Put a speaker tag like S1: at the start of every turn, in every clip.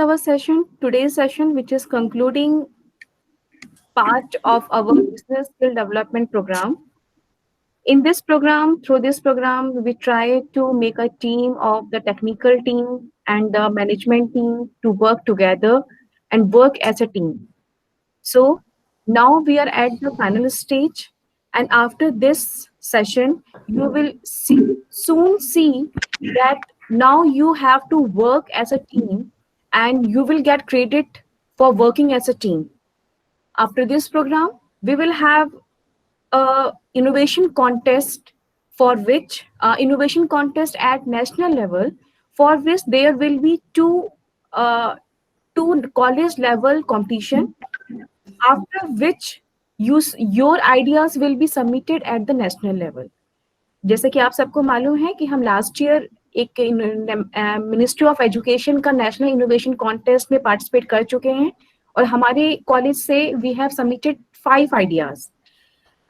S1: our session, today's session, which is concluding part of our business skill development program. In this program, through this program, we try to make a team of the technical team and the management team to work together and work as a team. So now we are at the final stage, and after this session, you will soon see that now you have to work as a team and you will get credit for working as a team. After this program, we will have a innovation contest for which innovation contest at national level, for which there will be two college level competition, after which your ideas will be submitted at the national level. जैसे कि आप सबको मालूम है कि हम last year एक ministry of education का नेशनल इनोवेशन कॉन्टेस्ट में पार्टिसिपेट कर चुके हैं और हमारे कॉलेज से we have submitted 5 ideas.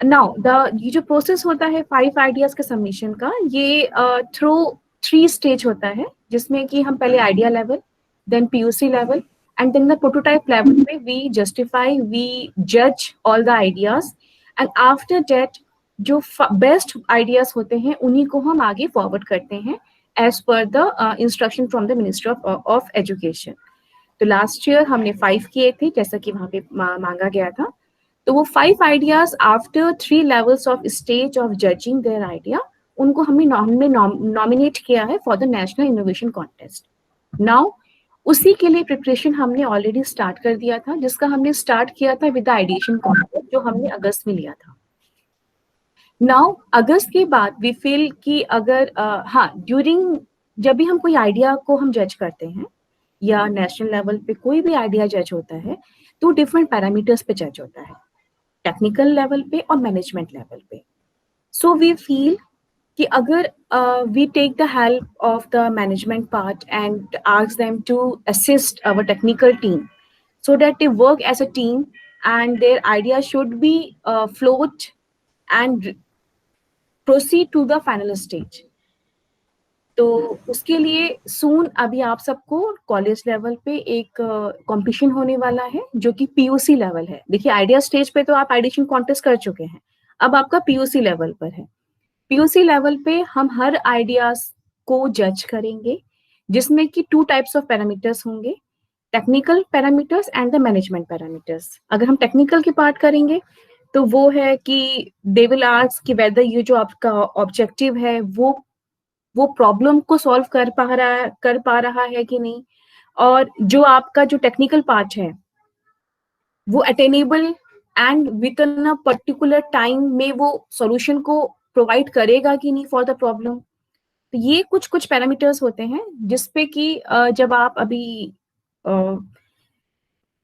S1: Now ये जो प्रोसेस होता है 5 आइडियाज के सबमिशन का, ये थ्रू 3 स्टेज होता है, जिसमें कि हम पहले idea level, then PUC level and then the prototype level पे वी जस्टिफाई, वी जज all the ideas and after that जो बेस्ट आइडियाज होते हैं उन्हीं को हम आगे फॉरवर्ड करते हैं as per the instruction from the ministry of education. तो लास्ट ईयर हमने 5 किए थे, जैसा कि वहां पे मांगा गया था. तो वो 5 ideas after 3 levels of stage of judging their idea, उनको हमने नॉमिनेट किया है for the national innovation contest. Now उसी के लिए प्रिपरेशन हमने ऑलरेडी स्टार्ट कर दिया था, जिसका हमने स्टार्ट किया था विद द आइडिएशन कॉन्टेस्ट, जो हमने अगस्त में लिया था. नाउ अगस्त के बाद वी फील कि अगर ड्यूरिंग जब भी हम कोई आइडिया को हम जज करते हैं या नेशनल लेवल पे कोई भी आइडिया जज होता है, तो डिफरेंट पैरामीटर्स पे जज होता है, टेक्निकल लेवल पे और मैनेजमेंट लेवल पे. सो वी फील कि अगर we take the help of the management part and ask them to assist our technical team so that they work as a team and their idea should be float and proceed to the final stage. तो उसके लिए सून अभी आप सबको college level पे एक competition होने वाला है, जो कि पीयूसी लेवल है. देखिए, आइडिया स्टेज पे तो आप आइडिएशन कॉन्टेस्ट कर चुके हैं, अब आपका पीयूसी लेवल पर है. पीयूसी लेवल पे हम हर आइडियाज को जज करेंगे, जिसमें कि 2 टाइप्स ऑफ पैरामीटर्स होंगे, technical parameters and the management parameters. अगर हम टेक्निकल की पार्ट करेंगे तो वो है कि दे विल आस्क कि वेदर ये जो आपका ऑब्जेक्टिव है वो प्रॉब्लम को सॉल्व कर पा रहा है कि नहीं, और जो आपका जो टेक्निकल पार्ट है वो attainable and with in a particular time में वो सॉल्यूशन को प्रोवाइड करेगा कि नहीं फॉर द प्रॉब्लम. तो ये कुछ पैरामीटर्स होते हैं जिसपे कि जब आप अभी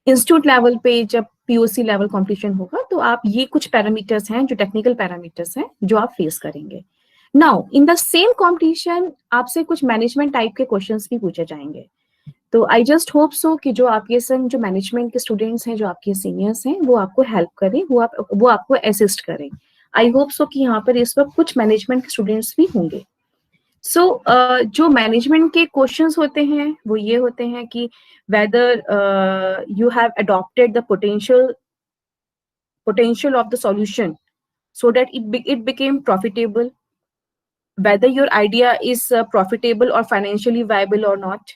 S1: इंस्टीट्यूट लेवल पे जब पीओसी लेवल कंपटीशन होगा तो आप ये कुछ पैरामीटर्स हैं जो टेक्निकल पैरामीटर्स हैं जो आप फेस करेंगे. Now in the same competition आपसे कुछ मैनेजमेंट टाइप के क्वेश्चंस भी पूछे जाएंगे. तो आई जस्ट होप सो कि जो आपके संग जो मैनेजमेंट के स्टूडेंट्स हैं, जो आपके सीनियर्स हैं, वो आपको हेल्प करें, वो आपको असिस्ट करें. आई होप सो कि यहाँ पर इस वक्त कुछ मैनेजमेंट के स्टूडेंट्स भी होंगे. सो जो मैनेजमेंट के क्वेश्चंस होते हैं वो ये होते हैं कि whether you have adopted the potential of the solution so that it became profitable, whether your idea is profitable or financially viable or not,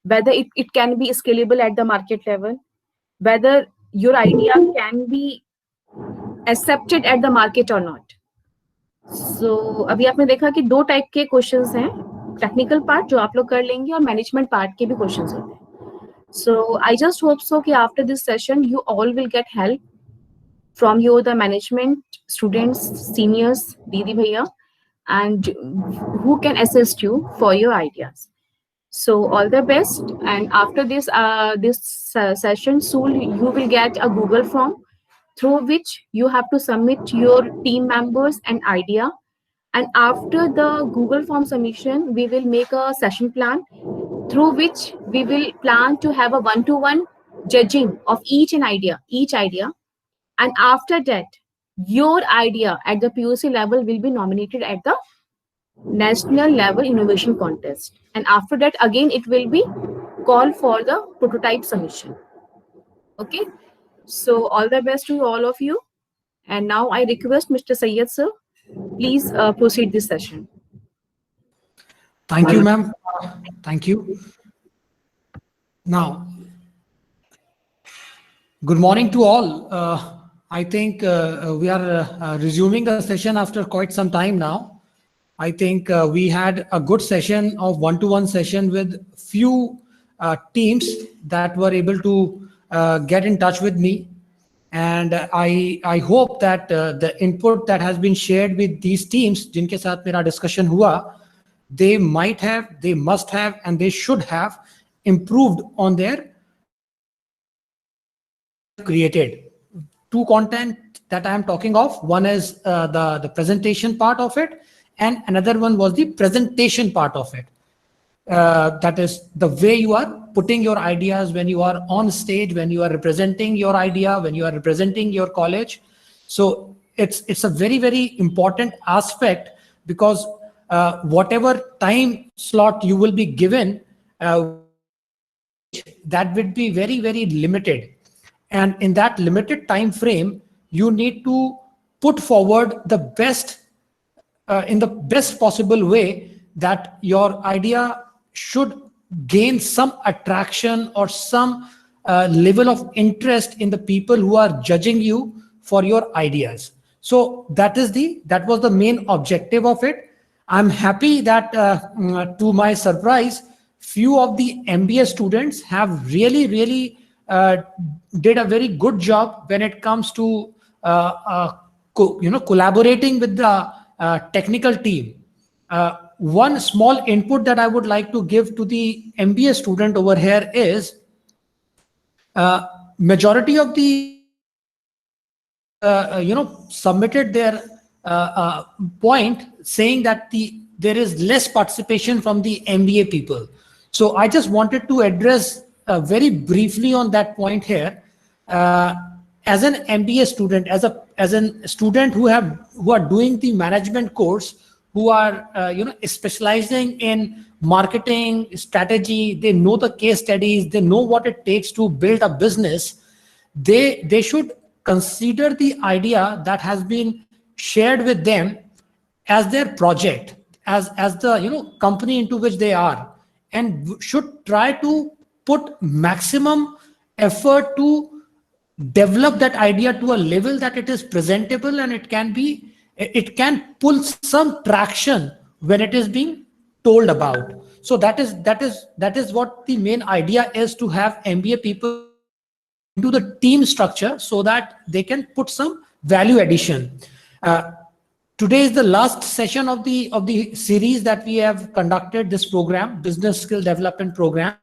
S1: whether it can be scalable at the market level, whether your idea can be accepted at the market or not. So अभी आपने देखा कि 2 type के questions हैं, technical part जो आप लोग कर लेंगे और मैनेजमेंट पार्ट के भी क्वेश्चंस होते हैं. So I just hope so कि after this session you all will get help from the management, students, seniors, Didi Bhaiya, and who can assist you for your ideas. So all the best. And after this session, soon you will get a Google form through which you have to submit your team members and idea. And after the Google form submission, we will make a session plan through which we will plan to have a one-to-one judging of each idea. And after that, your idea at the POC level will be nominated at the national level innovation contest. And after that, again, it will be call for the prototype submission. Okay, so all the best to all of you. And now I request Mr. Sayyed sir, please proceed this session.
S2: Thank you, ma'am. Thank you. Now, good morning to all. I think we are resuming the session after quite some time now. I think we had a good session of one-to-one session with few teams that were able to get in touch with me. And I hope that the input that has been shared with these teams, जिनके साथ मेरा discussion हुआ, they might have, they must have, and they should have improved on their created. Two content that I am talking of. One is the presentation part of it, and another one was the presentation part of it. That is the way you are putting your ideas when you are on stage, when you are representing your idea, when you are representing your college. So it's a very, very important aspect, because whatever time slot you will be given, that would be very, very limited. And in that limited time frame, you need to put forward the best in the best possible way, that your idea should gain some attraction or some level of interest in the people who are judging you for your ideas. So that was the main objective of it. I'm happy that to my surprise, few of the MBA students have really did a very good job when it comes to collaborating with the technical team. One small input that I would like to give to the MBA student over here is majority of the submitted their point saying that there is less participation from the MBA people. So I just wanted to address very briefly on that point here. As an MBA student, as a student who are doing the management course, who are specializing in marketing strategy, they know the case studies, they know what it takes to build a business. They should consider the idea that has been shared with them as their project, as the company into which they are, and should try to put maximum effort to develop that idea to a level that it is presentable, and it can pull some traction when it is being told about. So that is what the main idea is, to have MBA people into the team structure so that they can put some value addition. Today is the last session of the series that we have conducted, this program, Business Skill Development Program.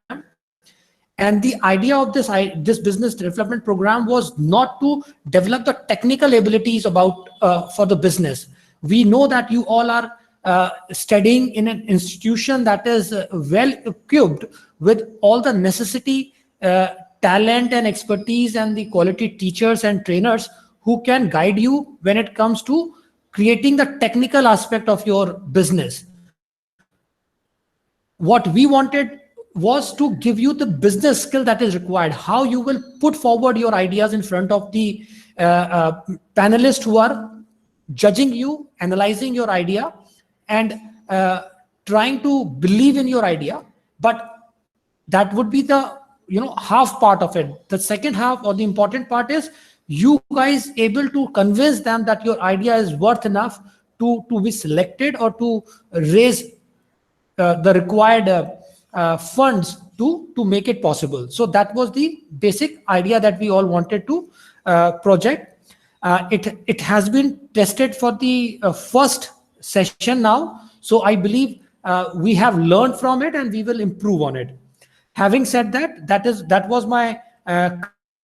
S2: And the idea of this business development program was not to develop the technical abilities for the business. We know that you all are studying in an institution that is well equipped with all the necessity, talent and expertise, and the quality teachers and trainers who can guide you when it comes to creating the technical aspect of your business. What we wanted was to give you the business skill that is required, how you will put forward your ideas in front of the panelists who are judging you, analyzing your idea, and trying to believe in your idea. But that would be the half part of it. The second half, or the important part, is you guys able to convince them that your idea is worth enough to be selected or to raise the required funds to make it possible. So that was the basic idea that we all wanted to project. It has been tested for the first session now. So I believe we have learned from it and we will improve on it. Having said that, that was my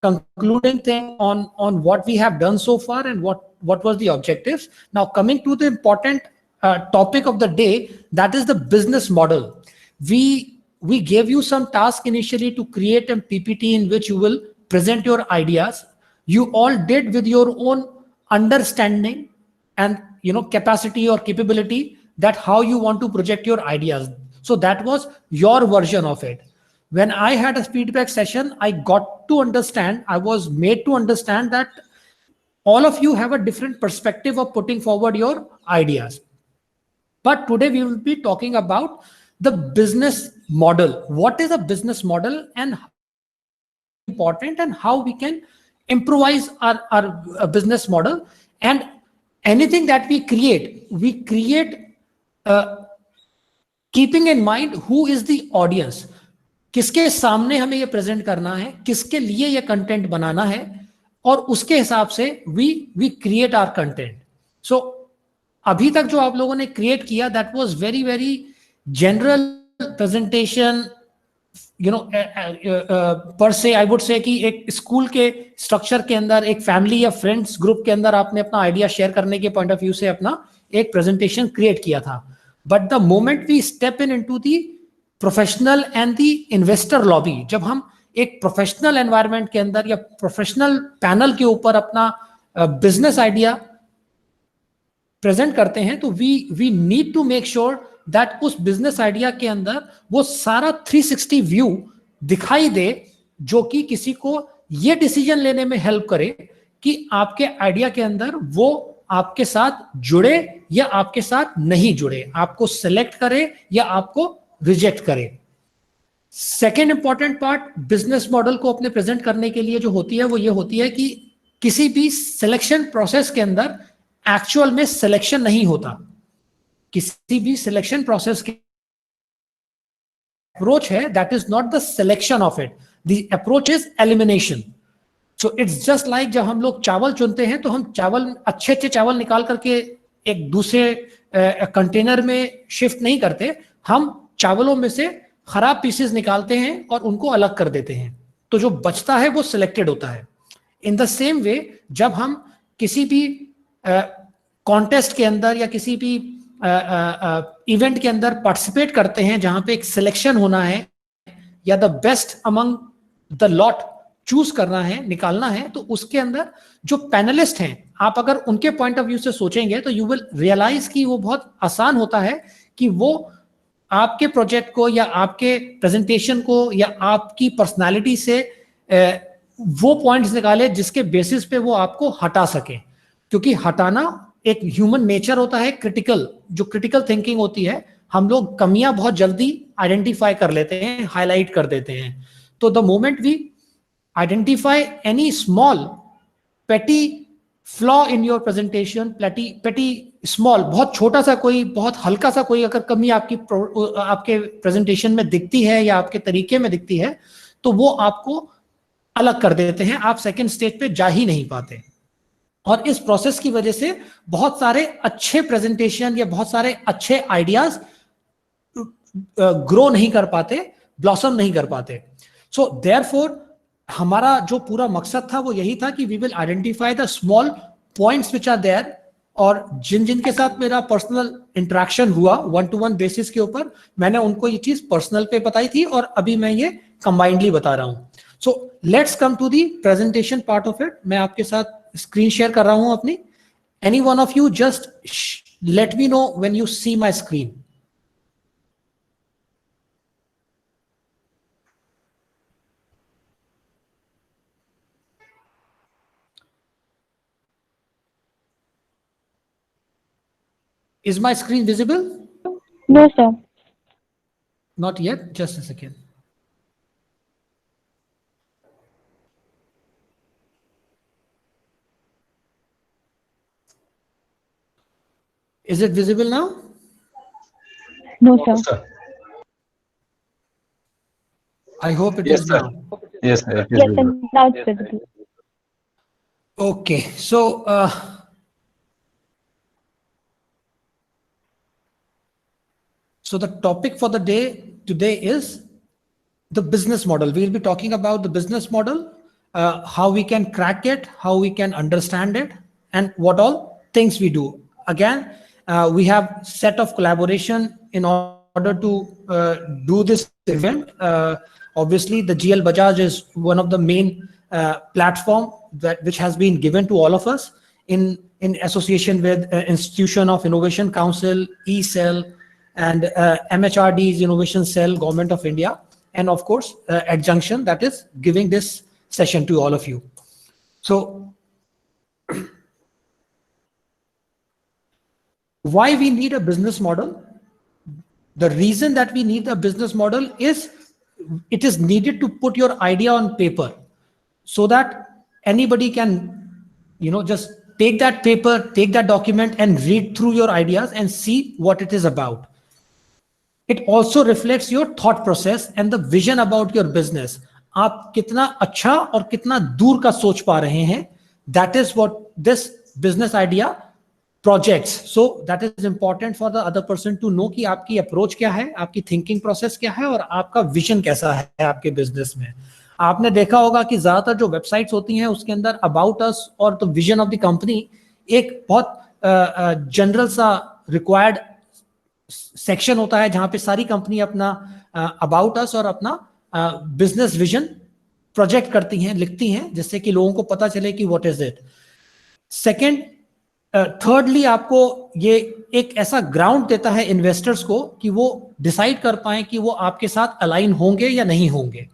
S2: concluding thing on what we have done so far and what was the objectives. Now coming to the important topic of the day, that is the business model. We gave you some task initially to create a PPT in which you will present your ideas. You all did with your own understanding and capacity or capability, that how you want to project your ideas. So that was your version of it. when I had a feedback session, I got to understand, I was made to understand that all of you have a different perspective of putting forward your ideas. But today we will be talking about the business model. What is a business model and important, and how we can improvise our business model. And anything that we create keeping in mind who is the audience. किसके सामने हमें ये present करना है, किसके लिए ये content बनाना है, और उसके हिसाब से वी क्रिएट आवर कंटेंट. सो अभी तक जो आप लोगों ने क्रिएट किया, that was very very general presentation, you know, पर से आई वुड से कि एक स्कूल के स्ट्रक्चर के अंदर, एक फैमिली या फ्रेंड्स ग्रुप के अंदर आपने अपना आइडिया शेयर करने के पॉइंट ऑफ व्यू से अपना एक प्रेजेंटेशन क्रिएट किया था. But the moment we step into the professional and the investor lobby, जब हम एक प्रोफेशनल एनवायरनमेंट के अंदर या प्रोफेशनल पैनल के ऊपर अपना बिजनेस आइडिया प्रेजेंट करते हैं, तो we need to make sure that उस बिजनेस आइडिया के अंदर वो सारा 360 व्यू दिखाई दे, जो कि किसी को ये डिसीजन लेने में हेल्प करे कि आपके आइडिया के अंदर वो आपके साथ जुड़े या आपके साथ नहीं जुड़े, आपको सेलेक्ट करे या आपको रिजेक्ट करे. Second important part business model को अपने प्रेजेंट करने के लिए जो होती है, वो ये होती है कि किसी भी सिलेक्शन प्रोसेस के अंदर एक्चुअल में सिलेक्शन नहीं होता. किसी भी सिलेक्शन प्रोसेस के अप्रोच है, that is not the selection of it, the approach is elimination. So it's just like जब हम लोग चावल चुनते हैं, तो हम चावल अच्छे चावल निकाल करके एक दूसरे कंटेनर में शिफ्ट नहीं करते, हम चावलों में से खराब पीसेस निकालते हैं और उनको अलग कर देते हैं, तो जो बचता है वो सिलेक्टेड होता है. इन द सेम वे जब हम किसी भी कॉन्टेस्ट के अंदर या किसी भी इवेंट के अंदर पार्टिसिपेट करते हैं, जहां पे एक सिलेक्शन होना है या the best among the lot choose करना है, निकालना है, तो उसके अंदर जो पैनलिस्ट हैं, आप अगर उनके पॉइंट ऑफ व्यू से सोचेंगे तो यू विल रियलाइज कि वो बहुत आसान होता है कि वो आपके प्रोजेक्ट को या आपके प्रेजेंटेशन को या आपकी पर्सनालिटी से वो पॉइंट्स निकाले जिसके बेसिस पे वो आपको हटा सके. क्योंकि हटाना एक ह्यूमन नेचर होता है, जो क्रिटिकल थिंकिंग होती है, हम लोग कमियां बहुत जल्दी आइडेंटिफाई कर लेते हैं, हाईलाइट कर देते हैं. तो the moment we identify any small petty flaw in your presentation, petty small, बहुत छोटा सा कोई, बहुत हल्का सा कोई अगर कमी आपके प्रेजेंटेशन में दिखती है या आपके तरीके में दिखती है, तो वो आपको अलग कर देते हैं, आप सेकंड स्टेज पे जा ही नहीं पाते. और इस प्रोसेस की वजह से बहुत सारे अच्छे प्रेजेंटेशन या बहुत सारे अच्छे आइडियाज ग्रो नहीं कर पाते, ब्लॉसम नहीं कर पाते. सो देयरफॉर हमारा जो पूरा मकसद था वो यही था कि we will identify the small points which are there, और जिनके साथ मेरा पर्सनल इंटरेक्शन हुआ 1-to-1 बेसिस के ऊपर, मैंने उनको ये चीज पर्सनल पे बताई थी और अभी मैं ये कंबाइंडली बता रहा हूं. So let's come to the presentation part of it. मैं आपके साथ स्क्रीन शेयर कर रहा हूं अपनी. Any one of you just let me know when you see my screen. Is my screen visible?
S3: No, sir.
S2: Not yet. Just a second. Is it visible now?
S3: No, sir.
S2: I hope it
S4: Yes,
S2: is
S4: sir.
S2: now.
S4: Yes, sir.
S3: Yes, sir. Now it's visible.
S2: Okay. So, so the topic for the day today is the business model. We will be talking about the business model, how we can crack it, how we can understand it, and what all things we do. Again, we have set of collaboration in order to do this event. Obviously, the GL Bajaj is one of the main platform which has been given to all of us in association with Institution of Innovation Council, eCell, and MHRD's Innovation Cell, Government of India. and of course adjunction that is giving this session to all of you. So why we need a business model? The reason that we need a business model is it is needed to put your idea on paper so that anybody can, just take that paper, take that document and read through your ideas and see what it is about. It also reflects your thought process and the vision about your business. आप कितना अच्छा और कितना दूर का सोच पा रहे हैं, that is what this business idea projects. So that is important for the other person to know कि आपकी अप्रोच क्या है, आपकी थिंकिंग प्रोसेस क्या है और आपका विजन कैसा है आपके बिजनेस में. आपने देखा होगा कि ज्यादातर जो वेबसाइट्स होती हैं उसके अंदर अबाउट अस और the vision of the company एक बहुत जनरल सा रिक्वायर्ड सेक्शन होता है जहां पे सारी कंपनी अपना अबाउट अस और अपना बिजनेस विजन प्रोजेक्ट करती हैं, लिखती हैं, जिससे कि लोगों को पता चले कि what is it. Second, thirdly आपको ये एक ऐसा ग्राउंड देता है इन्वेस्टर्स को कि वो डिसाइड कर पाए कि वो आपके साथ अलाइन होंगे या नहीं होंगे,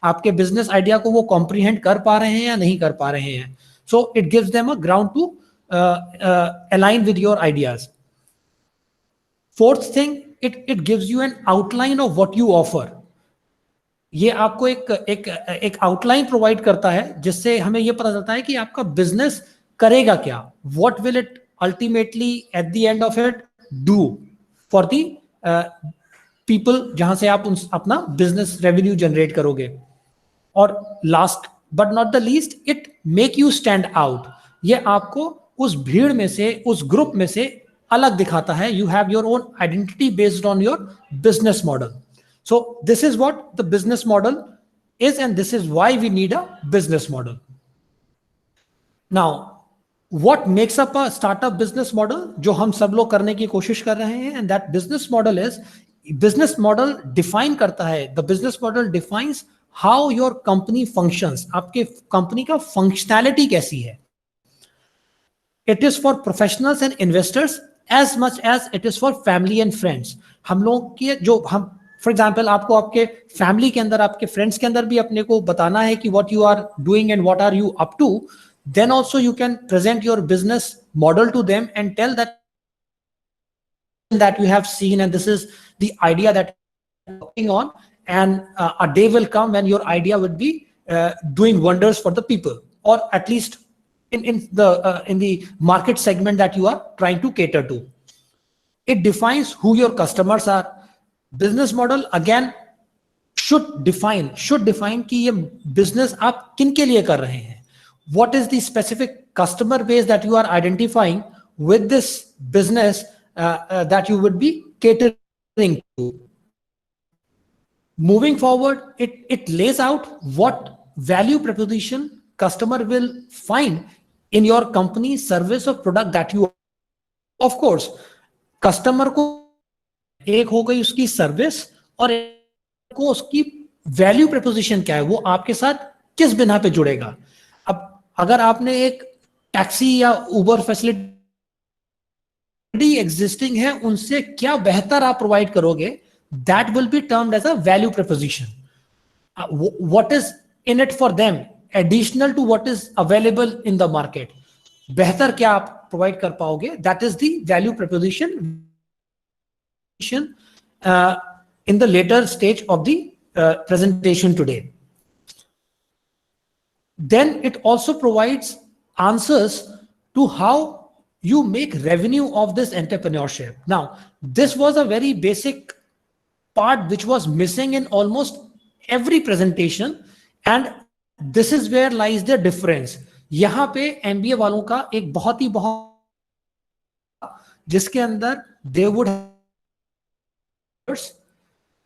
S2: आपके बिजनेस आइडिया को वो कॉम्प्रीहेंड कर पा रहे हैं या नहीं कर पा रहे हैं. So it gives them a ground to align with your ideas. Fourth thing, it gives you an outline of what you offer. ये आपको एक आउटलाइन प्रोवाइड करता है जिससे हमें ये पता चलता है कि आपका बिजनेस करेगा क्या, what will it ultimately at the end of it do for the people जहां से आप अपना बिजनेस रेवेन्यू जनरेट करोगे. और last but not the least, it make you stand out. ये आपको उस भीड़ में से, उस ग्रुप में से अलग दिखाता है. You have your own identity based on your business model. So this is what the business model is, and this is why we need a business model. Now, what makes up a startup business model? जो हम सब लोग करने की कोशिश कर रहे हैं, and that business model define करता है. The business model defines how your company functions. आपके कंपनी का functionality कैसी है. It is for professionals and investors as much as it is for family and friends. हम लोग के फॉर एग्जाम्पल आपको आपके फैमिली के अंदर, आपके फ्रेंड्स के अंदर भी अपने को बताना है कि what you are doing and what are you up to, then also you can present your business model to them and tell that you have seen and this is the idea that you're working on, and a day will come when your idea would be doing wonders for the people, or at least in the market segment that you are trying to cater to. It defines who your customers are. Business model again should define कि ये business आप किन के लिए कर रहे हैं. What is the specific customer base that you are identifying with this business that you would be catering to. Moving forward, it lays out what value proposition customer will find in your company, service और product that you. Of course customer को एक हो गई उसकी service और एक को उसकी वैल्यू प्रपोजिशन क्या है, वो आपके साथ किस बिना पे जुड़ेगा. अब अगर आपने एक टैक्सी या उबर फैसिलिटी एग्जिस्टिंग है, उनसे क्या बेहतर आप प्रोवाइड करोगे, that will be termed as a value proposition. What is in it for them additional to what is available in the market. बेहतर क्या आप प्रोवाइड कर पाओगे, that is the value proposition in the later stage of the presentation today. Then it also provides answers to how you make revenue of this entrepreneurship. Now, this was a very basic part which was missing in almost every presentation, and this is where lies the difference. यहाँ पे MBA वालों का एक बहुत जिसके अंदर they would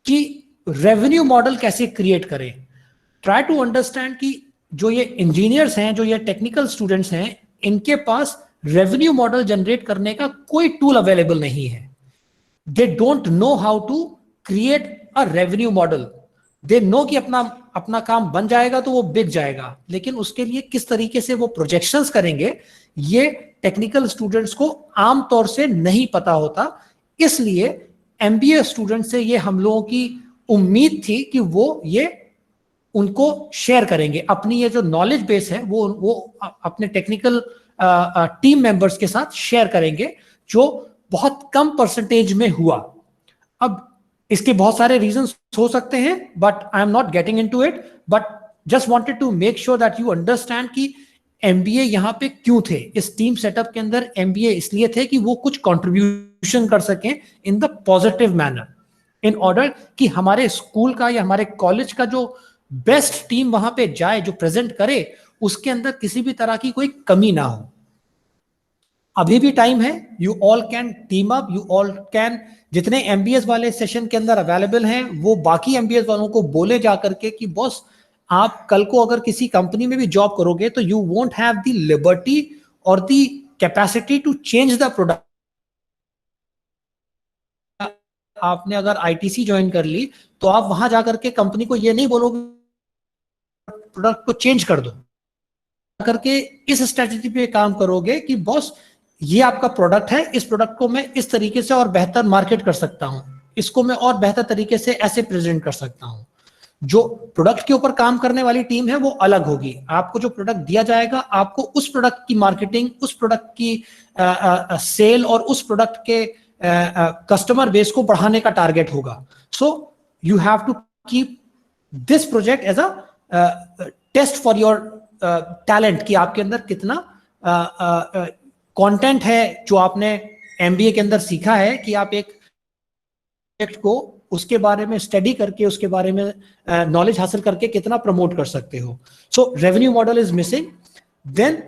S2: कि revenue model कैसे क्रिएट करें. ट्राई टू अंडरस्टैंड कि जो ये इंजीनियर्स हैं, जो ये टेक्निकल स्टूडेंट्स हैं, इनके पास रेवेन्यू मॉडल जनरेट करने का कोई टूल अवेलेबल नहीं है. They don't know how to create a revenue model. They know कि अपना काम बन जाएगा तो वो बिक जाएगा, लेकिन उसके लिए किस तरीके से वो प्रोजेक्शंस करेंगे ये टेक्निकल स्टूडेंट्स को आमतौर से नहीं पता होता. इसलिए MBA स्टूडेंट से ये हम लोगों की उम्मीद थी कि वो ये उनको शेयर करेंगे, अपनी ये जो नॉलेज बेस है वो अपने टेक्निकल टीम मेंबर्स के साथ शेयर करेंगे, जो बहुत कम परसेंटेज में हुआ। अब इसके बहुत सारे रीजंस हो सकते हैं, but I am not getting into it, but just wanted to make sure that you understand कि एमबीए यहां पे क्यों थे। इस टीम सेटअप के अंदर एमबीए इसलिए थे कि वो कुछ कंट्रीब्यूशन कर सकें in the positive manner, in order कि हमारे स्कूल का या हमारे कॉलेज का जो बेस्ट टीम वहां पे जाए, जो प्रेजेंट करे, उसके अंदर किसी भी तरह की कोई कमी ना हो। अभी भी टाइम है, you all can team up, you all can, जितने एमबीएस वाले सेशन के अंदर अवेलेबल हैं वो बाकी एमबीएस वालों को बोले जा करके कि बॉस आप कल को अगर किसी कंपनी में भी जॉब करोगे तो you won't have the liberty और the capacity to change the product. आपने अगर आईटीसी ज्वाइन कर ली तो आप वहां जाकर के कंपनी को ये नहीं बोलोगे प्रोडक्ट को चेंज कर दो, करके इस स्ट्रेटजी पे काम करोगे कि बॉस ये आपका प्रोडक्ट है, इस प्रोडक्ट को मैं इस तरीके से और बेहतर मार्केट कर सकता हूं, इसको मैं और बेहतर तरीके से ऐसे प्रेजेंट कर सकता हूं। जो प्रोडक्ट के ऊपर काम करने वाली टीम है वो अलग होगी। आपको जो प्रोडक्ट दिया जाएगा, आपको उस प्रोडक्ट की मार्केटिंग, उस प्रोडक्ट की सेल और उस प्रोडक्ट के कस्टमर बेस को बढ़ाने का टारगेट होगा। So you have to keep this project as a test for your talent कि आपके अंदर कितना कंटेंट है जो आपने एमबीए के अंदर सीखा है, कि आप एक प्रोजेक्ट को उसके बारे में स्टडी करके, उसके बारे में नॉलेज हासिल करके कितना प्रमोट कर सकते हो। So revenue model is missing, then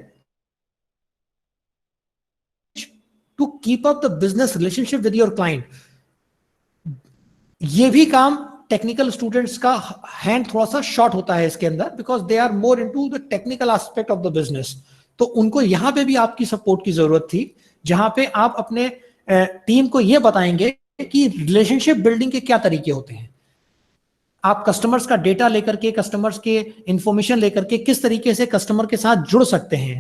S2: to keep up the business relationship with your client. ये भी काम टेक्निकल स्टूडेंट्स का हैंड थोड़ा सा शॉर्ट होता है इसके अंदर, because they are more into the technical aspect of the business. तो उनको यहां पे भी आपकी सपोर्ट की जरूरत थी, जहां पे आप अपने टीम को यह बताएंगे कि रिलेशनशिप बिल्डिंग के क्या तरीके होते हैं। आप कस्टमर्स का डेटा लेकर के, कस्टमर्स के इंफॉर्मेशन लेकर के किस तरीके से कस्टमर के साथ जुड़ सकते हैं।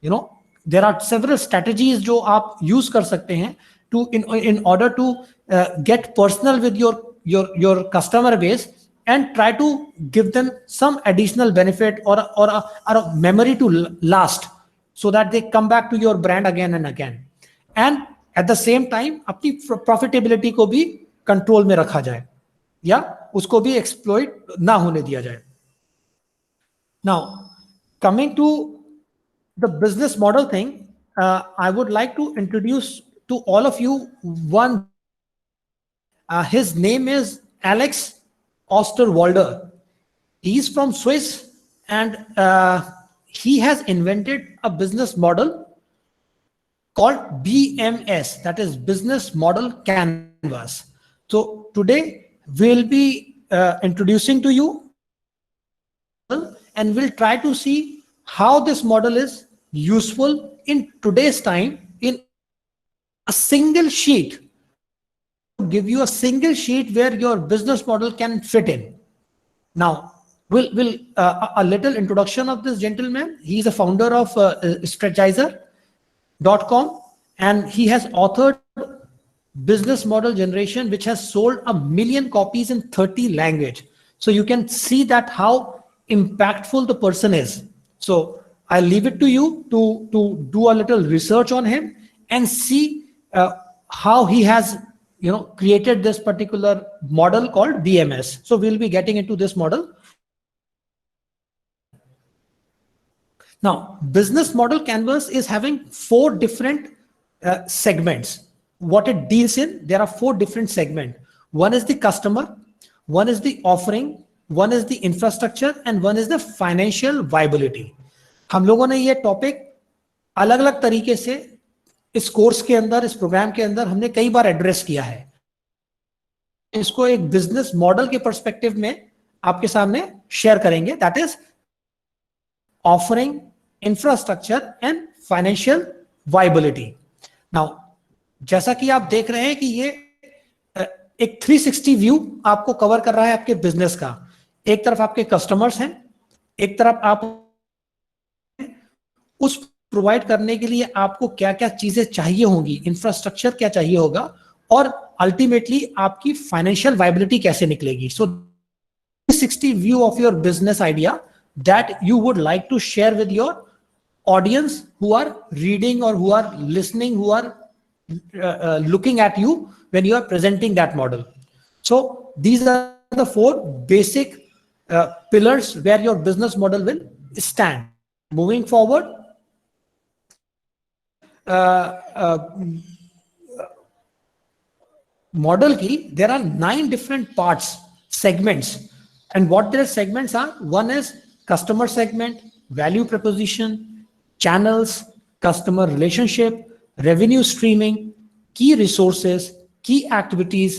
S2: You know there are several strategies जो आप यूज कर सकते हैं to in order to get personal with your customer base and try to give them some additional benefit or a memory to last, so that they come back to your brand again and again, and at the same time अपनी profitability को भी control में रखा जाए या उसको भी exploit ना होने दिया जाए। Now coming to the business model thing, I would like to introduce to all of you one. His name is Alex Osterwalder. He's from Swiss, and he has invented a business model called BMS, that is Business Model Canvas. So today we'll be introducing to you, and we'll try to see how this model is useful in today's time in a single sheet. Give you a single sheet where your business model can fit in. Now, we'll a little introduction of this gentleman. He is a founder of Strategizer.com, and he has authored Business Model Generation, which has sold 1 million copies in 30 languages. So you can see that how impactful the person is. So I'll leave it to you to do a little research on him and see how he has created this particular model called BMS. So we'll be getting into this model. Now, Business Model Canvas is having 4 different segments. What it deals in, there are 4 different segments. One is the customer, one is the offering, one is the infrastructure, and one is the financial viability. हम लोगों ने ये topic अलग अलग तरीके से इस course के अंदर, इस प्रोग्राम के अंदर हमने कई बार एड्रेस किया है। इसको एक बिजनेस मॉडल के पर्सपेक्टिव में आपके सामने शेयर करेंगे, that is offering, infrastructure and financial viability. Now, जैसा कि आप देख रहे हैं कि ये एक 360 व्यू आपको कवर कर रहा है आपके बिजनेस का। एक तरफ आपके कस्टमर्स हैं, एक तरफ आप उस प्रोवाइड करने के लिए आपको क्या क्या चीजें चाहिए होंगी, इंफ्रास्ट्रक्चर क्या चाहिए होगा, और अल्टीमेटली आपकी फाइनेंशियल वायबिलिटी कैसे निकलेगी. So 360 view of your business idea that you would like to share with your audience who are reading or who are listening, who are looking at you when you are presenting that model. So these are the 4 basic pillars where your business model will stand. Moving forward, model key, there are 9 different parts, segments, and what their segments are: one is customer segment, value proposition, channels, customer relationship, revenue streaming, key resources, key activities,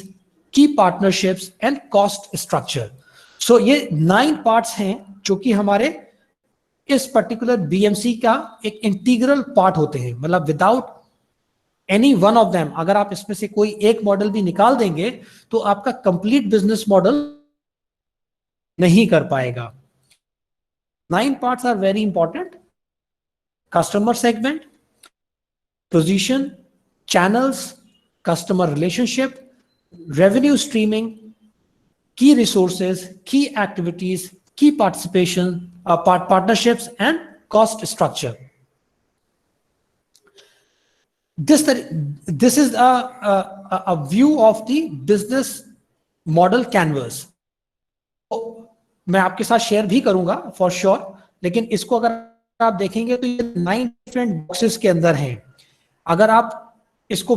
S2: key partnerships, and cost structure. So ये 9 parts हैं जो कि हमारे इस particular BMC का एक integral part होते हैं. मतलब without any one of them, अगर आप इसमें से कोई एक मॉडल भी निकाल देंगे तो आपका कंप्लीट बिजनेस मॉडल नहीं कर पाएगा. 9 parts are very important: customer segment, position, channels, customer relationship, revenue streaming, key resources, key activities, key participation, partnerships, and cost structure. This is a view of the business model canvas. मैं आपके साथ share भी करूंगा for sure, लेकिन इसको अगर आप देखेंगे तो ये 9 डिफरेंट बॉक्सेस के अंदर हैं. अगर आप इसको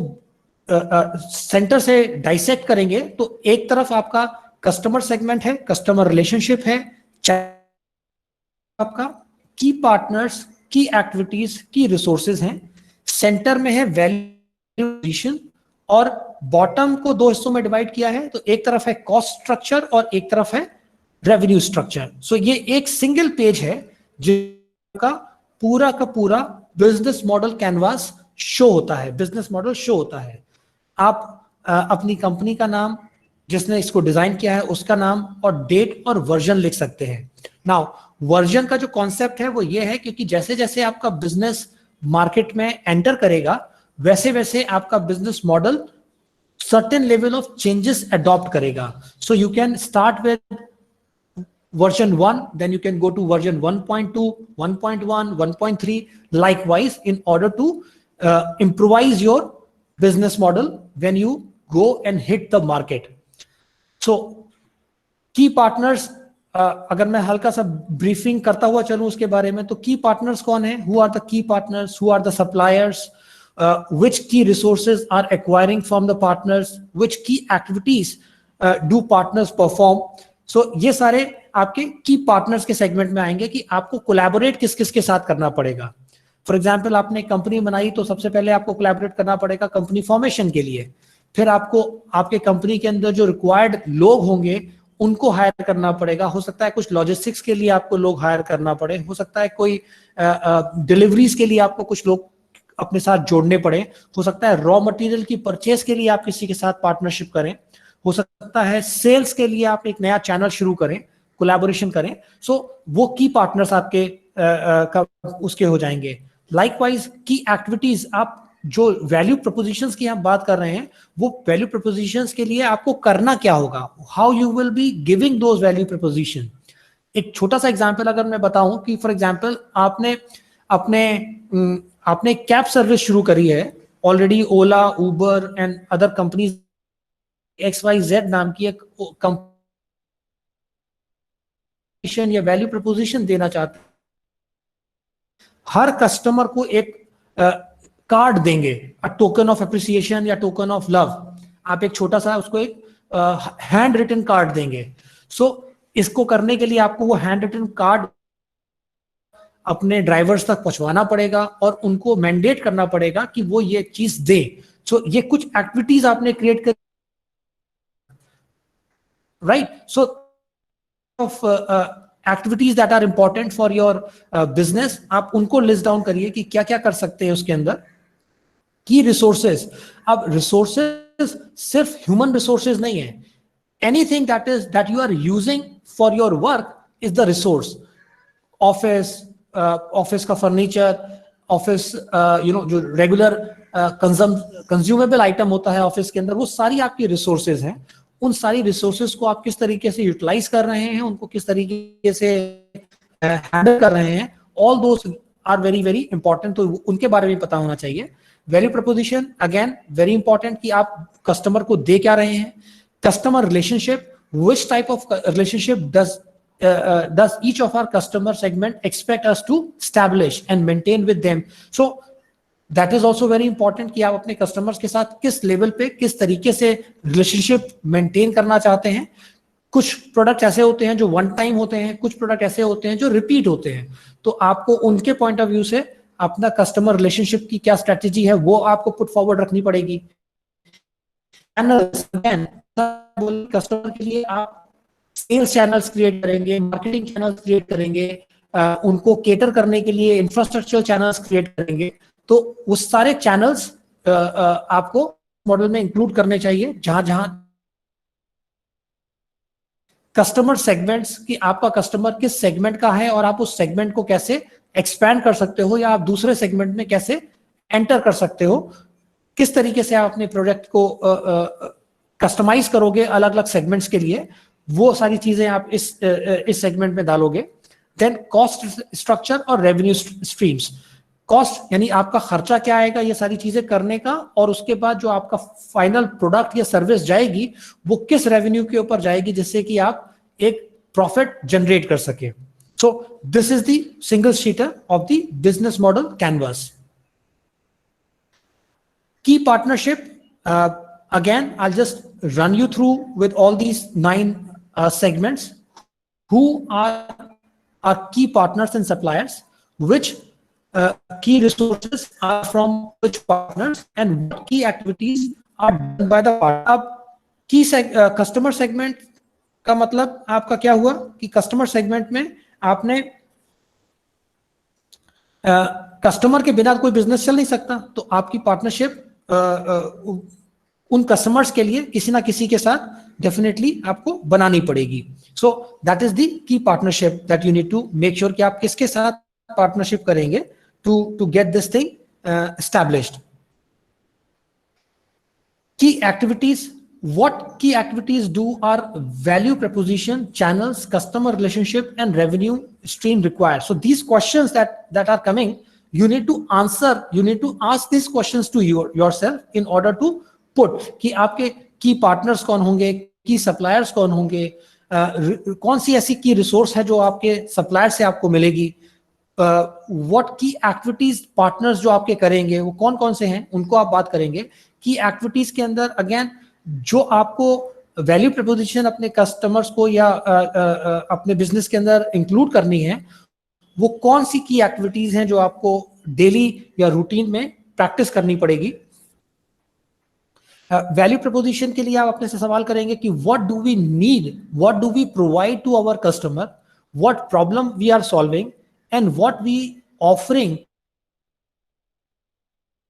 S2: सेंटर से डाइसेक्ट करेंगे तो एक तरफ आपका कस्टमर सेगमेंट है, कस्टमर रिलेशनशिप है, आपका की पार्टनर्स, की एक्टिविटीज, की रिसोर्सेज हैं, सेंटर में है वैल्यू पोजीशन, और बॉटम को 2 हिस्सों में डिवाइड किया है. तो एक तरफ है कॉस्ट स्ट्रक्चर और एक तरफ है रेवेन्यू स्ट्रक्चर. सो ये एक सिंगल पेज है का पूरा बिजनेस मॉडल कैनवास शो होता है, बिजनेस मॉडल शो होता है. आप अपनी कंपनी का नाम, जिसने इसको डिजाइन किया है उसका नाम, और डेट और वर्जन लिख सकते हैं. नाउ वर्जन का जो कॉन्सेप्ट है वो ये है, क्योंकि जैसे जैसे आपका बिजनेस मार्केट में एंटर करेगा वैसे वैसे आपका business model certain level of changes adopt करेगा. So you can start with version 1, then you can go to version 1.2, 1.1, 1.3, likewise, in order to improvise your business model when you go and hit the market. So key partners, अगर मैं हल्का सा briefing करता हुआ चलूं उसके बारे में, तो की पार्टनर्स कौन है? Who are the key partners? Who are the suppliers? Which key resources are acquiring from the partners? Which key activities do partners perform? So ये सारे आपके की पार्टनर्स के सेगमेंट में आएंगे कि आपको कोलैबोरेट किस किस के साथ करना पड़ेगा. फॉर एग्जांपल, आपने कंपनी बनाई तो सबसे पहले आपको कोलैबोरेट करना पड़ेगा कंपनी फॉर्मेशन के लिए. फिर आपको आपके कंपनी के अंदर जो रिक्वायर्ड लोग होंगे उनको हायर करना पड़ेगा. हो सकता है कुछ लॉजिस्टिक्स के लिए आपको लोग हायर करना पड़े, हो सकता है कोई डिलीवरीज के लिए आपको कुछ लोग अपने साथ जोड़ने पड़े, हो सकता है रॉ मटेरियल की परचेज के लिए आप किसी के साथ पार्टनरशिप करें, हो सकता है सेल्स के लिए आप एक नया चैनल शुरू करें, कोलैबोरेशन करें. सो वो की पार्टनर्स आपके उसके हो जाएंगे. लाइकवाइज की एक्टिविटीज, आप जो वैल्यू प्रोपोजिशंस की हम बात कर रहे हैं वो वैल्यू प्रोपोजिशंस के लिए आपको करना क्या होगा, how you will be giving those value proposition. एक छोटा सा एग्जांपल अगर मैं बताऊं कि फॉर एग्जांपल आपने कैब सर्विस शुरू करी है already, Ola, Uber and other companies, XYZ नाम की एक कंपनी या वैल्यू प्रपोजिशन देना चाहते हैं. हर कस्टमर को एक कार्ड देंगे, अ टोकन ऑफ एप्रिसिएशन या टोकन ऑफ लव. आप एक छोटा सा उसको एक हैंड रिटन कार्ड देंगे. सो इसको करने के लिए आपको वो हैंड रिटन कार्ड अपने ड्राइवर्स तक पहुंचवाना पड़ेगा और उनको मैंडेट करना पड़ेगा कि वो ये चीज दे. सो ये कुछ एक्टिविटीज आपने क्रिएट कर, right. So of activities that are important for your business, आप उनको लिस्ट डाउन करिए कि क्या क्या कर सकते हैं उसके अंदर. की रिसोर्सेज, अब रिसोर्सेज सिर्फ ह्यूमन रिसोर्सेज नहीं है, anything that you are using for your work is the resource. Office का फर्नीचर, ऑफिस जो रेगुलर कंज्यूमेबल आइटम होता है ऑफिस के अंदर, वो सारी आपकी रिसोर्सेज हैं। उन सारी रिसोर्सेज को आप किस तरीके से यूटिलाइज कर रहे हैं, उनको किस तरीके से हैंडल कर रहे हैं, all those are very very important, तो उनके बारे में पता होना चाहिए। Value proposition again very important कि आप कस्टमर को दे क्या रहे हैं। Customer relationship, which type of relationship does each of our customer segment expect us to establish and maintain with them. So that is also very important कि आप अपने कस्टमर्स के साथ किस लेवल पे किस तरीके से रिलेशनशिप मेंटेन करना चाहते हैं। कुछ प्रोडक्ट ऐसे होते हैं जो वन टाइम होते हैं, कुछ प्रोडक्ट ऐसे होते हैं जो रिपीट होते हैं, तो आपको उनके पॉइंट ऑफ व्यू से अपना कस्टमर रिलेशनशिप की क्या स्ट्रेटेजी है वो आपको पुट फॉरवर्ड रखनी पड़ेगी। कस्टमर के लिए आप सेल्स चैनल्स क्रिएट करेंगे, मार्केटिंग चैनल्स क्रिएट करेंगे, उनको केटर करने के लिए इंफ्रास्ट्रक्चर चैनल्स क्रिएट करेंगे। तो वो सारे चैनल्स आपको मॉडल में इंक्लूड करने चाहिए, जहां जहां कस्टमर सेगमेंट्स कि आपका कस्टमर किस सेगमेंट का है और आप उस सेगमेंट को कैसे एक्सपैंड कर सकते हो या आप दूसरे सेगमेंट में कैसे एंटर कर सकते हो, किस तरीके से आप अपने प्रोडक्ट को कस्टमाइज करोगे अलग अलग सेगमेंट्स के लिए, वो सारी चीजें आप इस सेगमेंट में डालोगे। देन कॉस्ट स्ट्रक्चर और रेवेन्यू स्ट्रीम्स। कॉस्ट यानी आपका खर्चा क्या आएगा ये सारी चीजें करने का, और उसके बाद जो आपका फाइनल प्रोडक्ट या सर्विस जाएगी वो किस रेवेन्यू के ऊपर जाएगी जिससे कि आप एक प्रॉफिट जनरेट कर सके। So this is the single sheeter of the business model canvas. की partnership, again I'll just run you through with all these 9 segments. Who are our key partners and suppliers, which key resources are from which partners, and what key activities are done by the partner. अब key customer segment का मतलब आपका क्या हुआ कि customer segment में आपने customer के बिना कोई बिजनेस चल नहीं सकता, तो आपकी पार्टनरशिप उन कस्टमर्स के लिए किसी ना किसी के साथ डेफिनेटली आपको बनानी पड़ेगी। So that is the key partnership that you need to make sure कि आप किसके साथ पार्टनरशिप करेंगे to get this thing established. Key activities, what key activities do our value proposition, channels, customer relationship and revenue stream require? So these questions that are coming, you need to answer, you need to ask these questions to yourself in order to put कि आपके की partners कौन होंगे, की suppliers कौन होंगे, कौन सी ऐसी की रिसोर्स है जो आपके सप्लायर से आपको मिलेगी, व्हाट की एक्टिविटीज पार्टनर्स जो आपके करेंगे वो कौन कौन से हैं, उनको आप बात करेंगे। की एक्टिविटीज के अंदर अगेन जो आपको वैल्यू प्रपोजिशन अपने कस्टमर्स को या अपने बिजनेस के अंदर इंक्लूड करनी है, वो कौन सी की एक्टिविटीज हैं जो आपको डेली या रूटीन में प्रैक्टिस करनी पड़ेगी। वैल्यू प्रपोजिशन के लिए आप अपने से सवाल करेंगे कि what do we need, what do we provide to our customer, what problem we are solving and what we offering,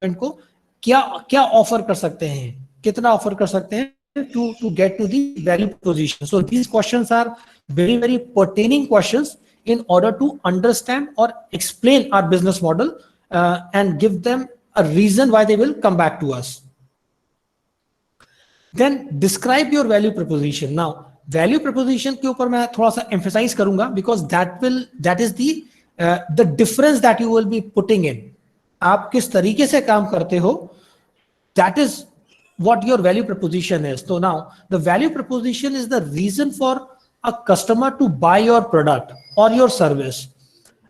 S2: को क्या क्या ऑफर कर सकते हैं, कितना ऑफर कर सकते हैं to get to the value proposition. So these questions are very very pertaining questions in order to understand or explain our business model and give them a reason why they will come back to us. Then describe your value proposition. Now value proposition के ऊपर मैं थोड़ा सा emphasize करूंगा because that is the difference that you will be putting in. आप किस तरीके से काम करते हो, that is what your value proposition is. So now the value proposition is the reason for a customer to buy your product or your service.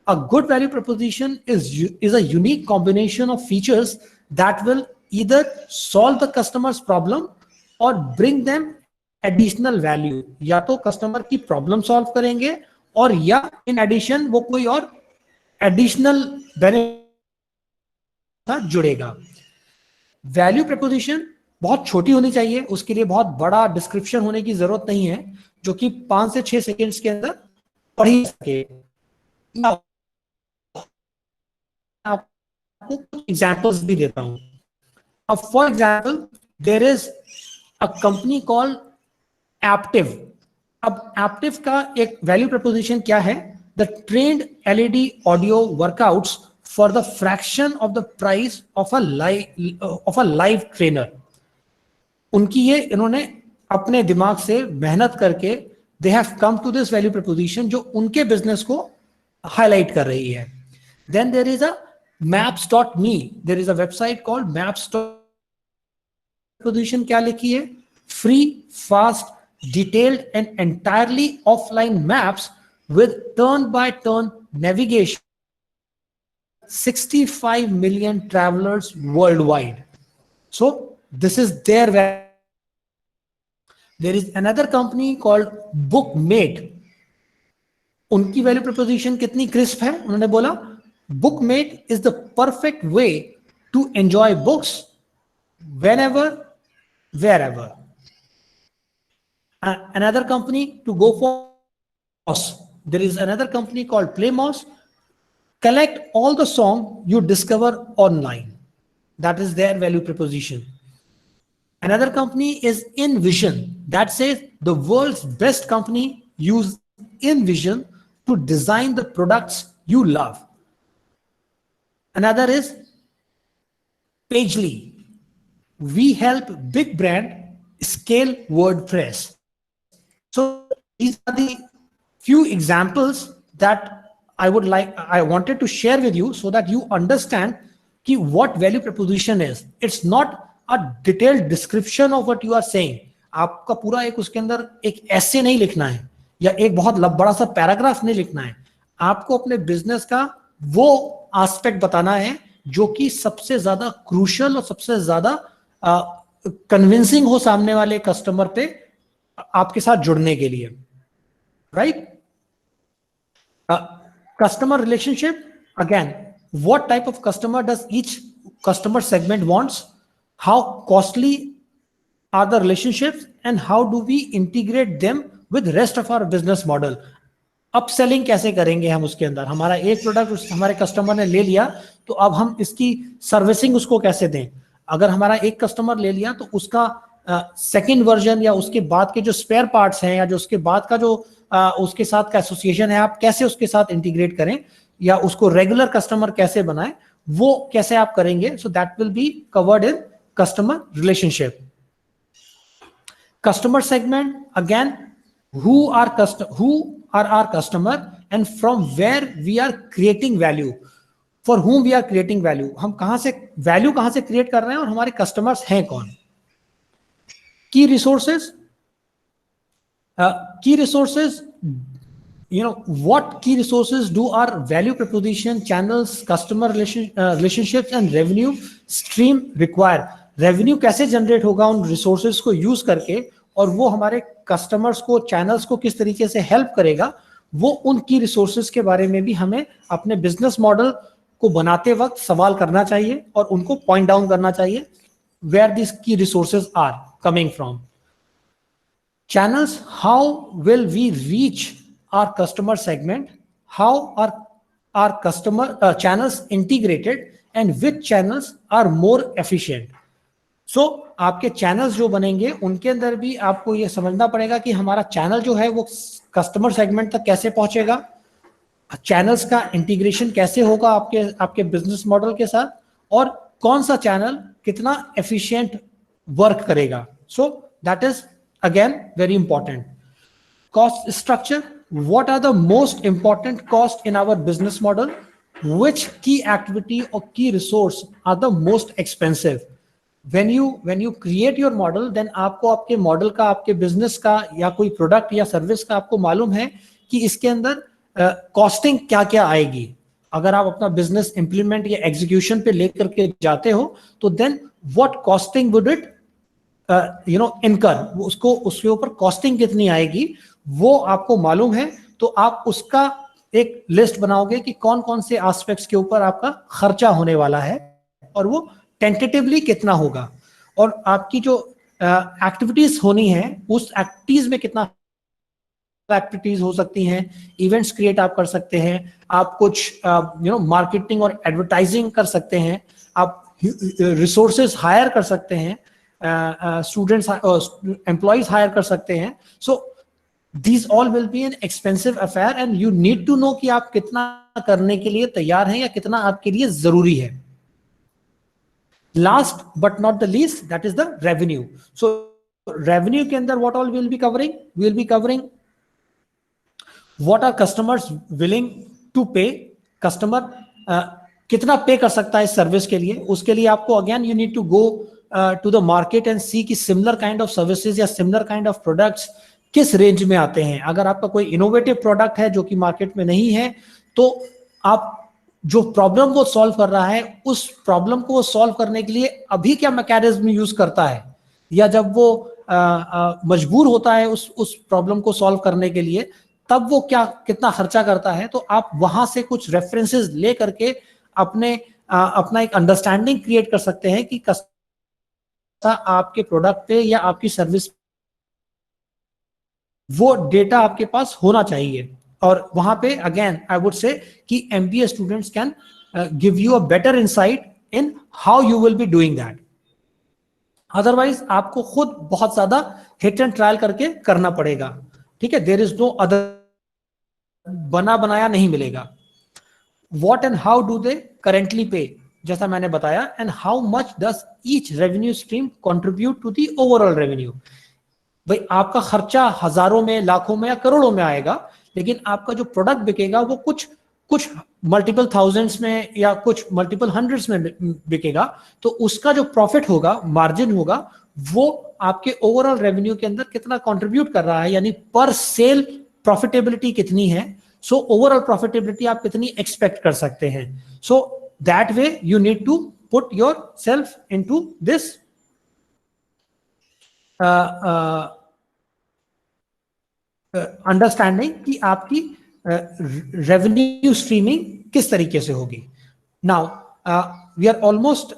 S2: A good value proposition is a unique combination of features that will either solve the customer's problem or bring them additional value. या तो customer की problem solve करेंगे और या in addition वो कोई और additional benefit जुड़ेगा। Value proposition बहुत छोटी होनी चाहिए, उसके लिए बहुत बड़ा डिस्क्रिप्शन होने की जरूरत नहीं है, जो कि 5 से 6 सेकेंड्स के अंदर पढ़ ही सके। आपको कुछ एग्जांपल्स भी देता हूं। अब for example there is a company called Aaptiv. अब एप्टिव का एक वैल्यू प्रपोजिशन क्या है? The trend LED audio workouts for the fraction of the price of a live trainer. उनकी ये इन्होंने अपने दिमाग से मेहनत करके they have come to this value proposition जो उनके बिजनेस को हाईलाइट कर रही है. Then there is a maps.me. There is a website called maps.me. Proposition क्या लिखी है? Free, fast, detailed and entirely offline maps with turn-by-turn navigation. 65 million travelers worldwide. So this is their value. There is another company called Bookmate. उनकी value preposition कितनी crisp है? उन्होंने बोला Bookmate is the perfect way to enjoy books whenever, wherever. Another company to go for. There is another company called Playmos. Collect all the song you discover online. That is their value proposition. Another company is InVision. That says the world's best company use InVision to design the products you love. Another is Pagely. We help big brand scale WordPress. So these are the few examples that I wanted to share with you so that you understand कि what value proposition is. It's not a detailed description of what you are saying. आपका पूरा एक उसके अंदर एक ऐसे नहीं लिखना है या एक बहुत बड़ा सा पैराग्राफ नहीं लिखना है. आपको अपने बिजनेस का वो एस्पेक्ट बताना है जो कि सबसे ज्यादा क्रूशियल और सबसे ज्यादा कन्विंसिंग हो सामने वाले कस्टमर पे आपके साथ जुड़ने के लिए. Right? Customer relationship, again, what type of customer does each customer segment wants? How costly are the relationships and how do we integrate them with rest of our business model? Upselling कैसे करेंगे हम उसके अंदर? हमारा एक product हमारे customer ने ले लिया तो अब हम इसकी सर्विसिंग उसको कैसे दें? अगर हमारा एक कस्टमर ले लिया तो उसका सेकेंड वर्जन या उसके बाद के जो स्पेयर पार्ट्स हैं या जो उसके बाद का जो उसके साथ का एसोसिएशन है, आप कैसे उसके साथ इंटीग्रेट करें या उसको रेगुलर कस्टमर कैसे बनाएं, वो कैसे आप करेंगे? So that will be covered in customer relationship. Customer segment, again, who are our customer and from where we are creating value, for whom we are creating value. हम कहां से वैल्यू कहां से क्रिएट कर रहे हैं और हमारे कस्टमर्स हैं कौन? Key resources, what key resources do our value proposition, channels, customer relationships and revenue stream require? Revenue कैसे जनरेट होगा उन रिसोर्सेज को यूज करके और वो हमारे कस्टमर्स को, चैनल्स को किस तरीके से हेल्प करेगा, वो उन की रिसोर्सेज के बारे में भी हमें अपने बिजनेस मॉडल को बनाते वक्त सवाल करना चाहिए और उनको पॉइंट डाउन करना चाहिए. Where these key resources are coming from. Channels, how will we reach our customer segment? How are our customer channels integrated and which channels are more efficient? So आपके चैनल्स जो बनेंगे उनके अंदर भी आपको ये समझना पड़ेगा कि हमारा चैनल जो है वो कस्टमर सेगमेंट तक कैसे पहुंचेगा, चैनल्स का इंटीग्रेशन कैसे होगा आपके बिजनेस मॉडल के साथ और कौन सा चैनल कितना एफिशिएंट वर्क करेगा. So that is again very important. Cost structure, what are the most important cost in our business model, which key activity और key resource are the most expensive. when you create your model, then आपको आपके model का, आपके business का या कोई product या service का आपको मालूम है कि इसके अंदर कॉस्टिंग क्या क्या आएगी. अगर आप अपना बिजनेस इंप्लीमेंट या एग्जीक्यूशन पे लेकर के जाते हो तो then what costing would it incur, उसको उसके ऊपर कॉस्टिंग कितनी आएगी वो आपको मालूम है. तो आप उसका एक लिस्ट बनाओगे कि कौन कौन से एस्पेक्ट्स के ऊपर आपका खर्चा होने वाला है और वो टेंटेटिवली कितना होगा और आपकी जो एक्टिविटीज होनी है उस एक्टिविटीज में कितना एक्टिविटीज हो सकती हैं. इवेंट्स क्रिएट आप कर सकते हैं, आप कुछ मार्केटिंग और एडवर्टाइजिंग कर सकते हैं, आप रिसोर्सेज हायर कर सकते हैं, स्टूडेंट्स एम्प्लॉइज हायर कर सकते हैं. सो these all will be an expensive affair and you need to know कि आप कितना करने के लिए तैयार हैं या कितना आपके लिए जरूरी है. Last but not the least, that is the revenue. So revenue के अंदर what all will be covering? We will be covering what are customers willing to pay. Customer कितना पे कर सकता है इस सर्विस के लिए. उसके लिए आपको again you need to go to the market and see कि similar kind of services या similar kind of products किस रेंज में आते हैं. अगर आपका कोई इनोवेटिव प्रोडक्ट है जो कि मार्केट में नहीं है, तो आप जो प्रॉब्लम वो सॉल्व कर रहा है उस प्रॉब्लम को सॉल्व करने के लिए अभी क्या मैकेनिज्म यूज करता है, या जब वो मजबूर होता है उस प्रॉब्लम को सॉल्व करने के लिए तब वो क्या कितना खर्चा करता है. तो आप वहां से कुछ रेफरेंसेस ले करके अपना एक अंडरस्टैंडिंग क्रिएट कर सकते हैं कि आपके प्रोडक्ट पे या आपकी सर्विस, वो डेटा आपके पास होना चाहिए. और वहां पे अगेन आई वुड से कि MBA students can give you a better insight in how you will be doing that. Otherwise आपको खुद बहुत ज्यादा हिट एंड ट्रायल करके करना पड़ेगा. ठीक है, देयर इज नो अदर, बना बनाया नहीं मिलेगा. What and how do they currently pay, जैसा मैंने बताया, and how much does each revenue stream contribute to the overall revenue. भाई आपका खर्चा हजारों में, लाखों में या करोड़ों में आएगा, लेकिन आपका जो प्रोडक्ट बिकेगा वो कुछ मल्टीपल थाउजेंड्स में या कुछ मल्टीपल हंड्रेड्स में बिकेगा. तो उसका जो प्रॉफिट होगा, मार्जिन होगा, वो आपके ओवरऑल रेवेन्यू के अंदर कितना कंट्रीब्यूट कर रहा है, यानी पर सेल प्रॉफिटेबिलिटी कितनी है. सो ओवरऑल प्रॉफिटेबिलिटी आप कितनी एक्सपेक्ट कर सकते हैं. So that way you need to put yourself into this understanding कि आपकी रेवेन्यू स्ट्रीमिंग किस तरीके से होगी. Now we are almost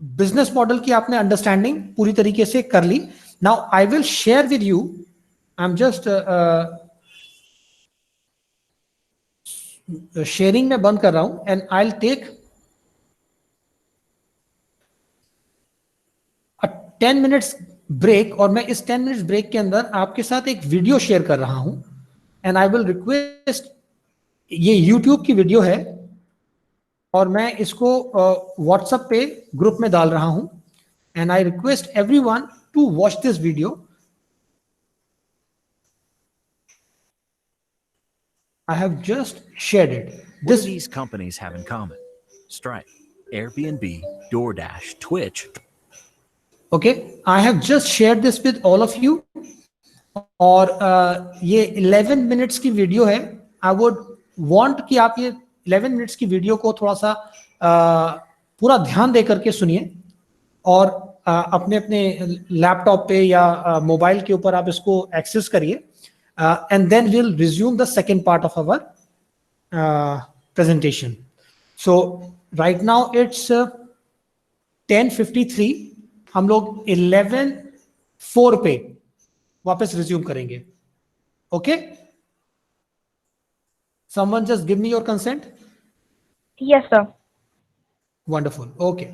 S2: business model की आपने अंडरस्टैंडिंग पूरी तरीके से कर ली. Now I will share with you, I am just sharing में बंद कर रहा हूं and I will take 10 minutes break. और मैं इस 10 मिनट्स ब्रेक के अंदर आपके साथ एक वीडियो शेयर कर रहा हूं एंड आई विल रिक्वेस्ट, ये YouTube की वीडियो है और मैं इसको WhatsApp पे ग्रुप में डाल रहा हूं and I request everyone to watch this video. I have just shared it.
S4: What do these companies have in common? Stripe, Airbnb, DoorDash, Twitch.
S2: Okay, I have just shared this with all of you. और ये 11 minutes की video है. I would want कि आप ये 11 minutes की video को थोड़ा सा पूरा ध्यान दे करके सुनिए और अपने लैपटॉप पे या मोबाइल के ऊपर आप इसको एक्सेस करिए. And then we'll resume the second part of our presentation. So right now it's 10:53. हम लोग 11:04 पे वापस resume करेंगे. Okay? Someone just give me your consent.
S3: Yes, sir.
S2: Wonderful. Okay.